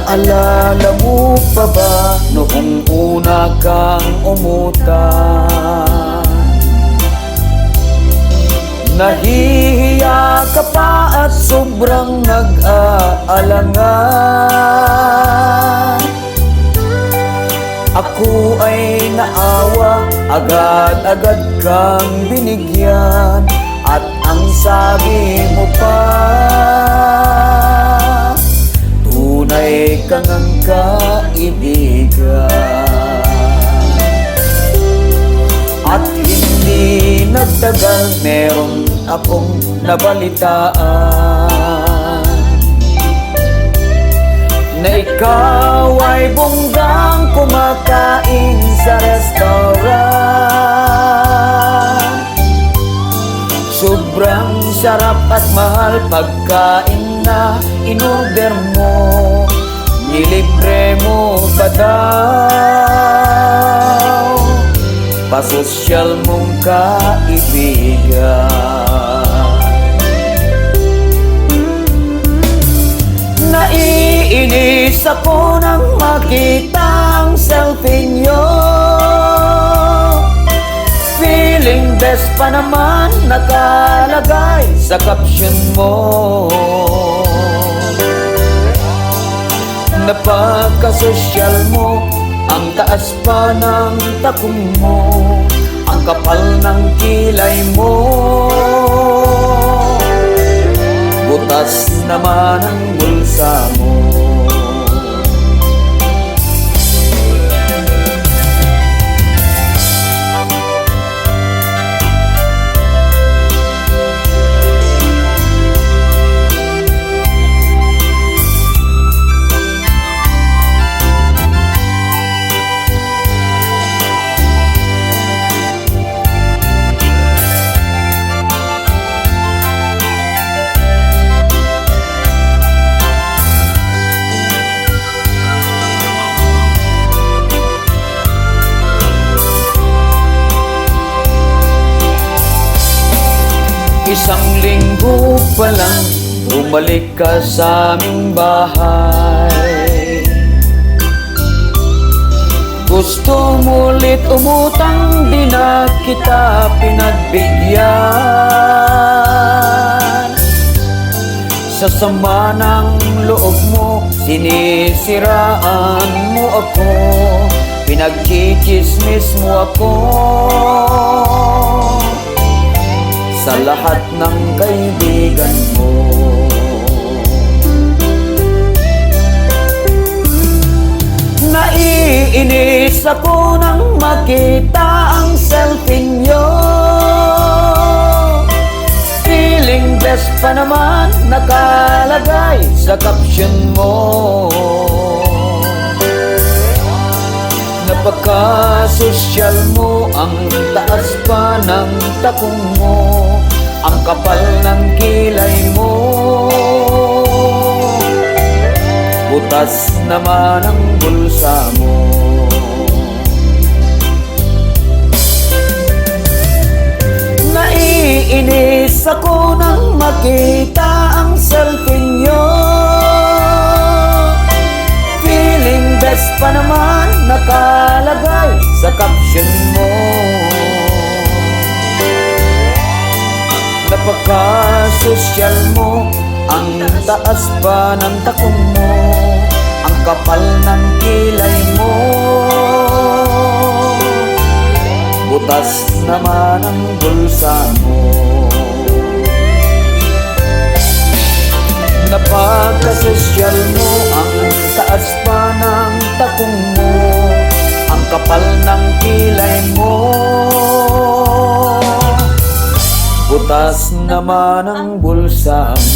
Naalala mo pa ba noong una kang umutan? Nahihiya ka pa at sobrang nag-aalangan. Ako ay naawa, agad-agad kang binigyan. At ang sabi mo pa, tunay kang ang kaibigan. At hindi nagtagal, meron akong nabalitaan na ikaw ay bonggang kumakain sa restaurant. Sobrang sarap at mahal pagkain na in-order mo. Nilibre mo pa daw, pasosyal mong kaibigan. Naiinis ako nang makita ang selfie nyo. Feeling best pa naman nakalagay sa caption mo. Napaka-sosyal mo, ang taas pa ng takong mo, ang kapal ng kilay mo. Butas naman ang bulsa mo. Isang linggo pa lang, bumalik ka sa aming bahay. Gusto mo ulit umutang, di na kita pinagbigyan. Sa sama ng loob mo, sinisiraan mo ako, pinagchichismis mo ako sa lahat ng kaibigan mo. Naiinis ako nang makita ang selfie nyo. Feeling best pa naman nakalagay sa caption mo. Napaka-sosyal mo, ang taas pa ng takong mo, ang kapal ng kilay mo. Butas naman ang bulsa mo. Naiinis ako nang makita ang selfie nyo. Feeling best pa naman nakalagay sa caption mo. Napaka-sosyal mo, ang taas pa ng takong mo, ang kapal ng kilay mo. Butas naman ang bulsa mo. Napaka-sosyal mo, ang taas pa ng takong mo, ang kapal ng kilay mo. Butas naman ang bulsa mo.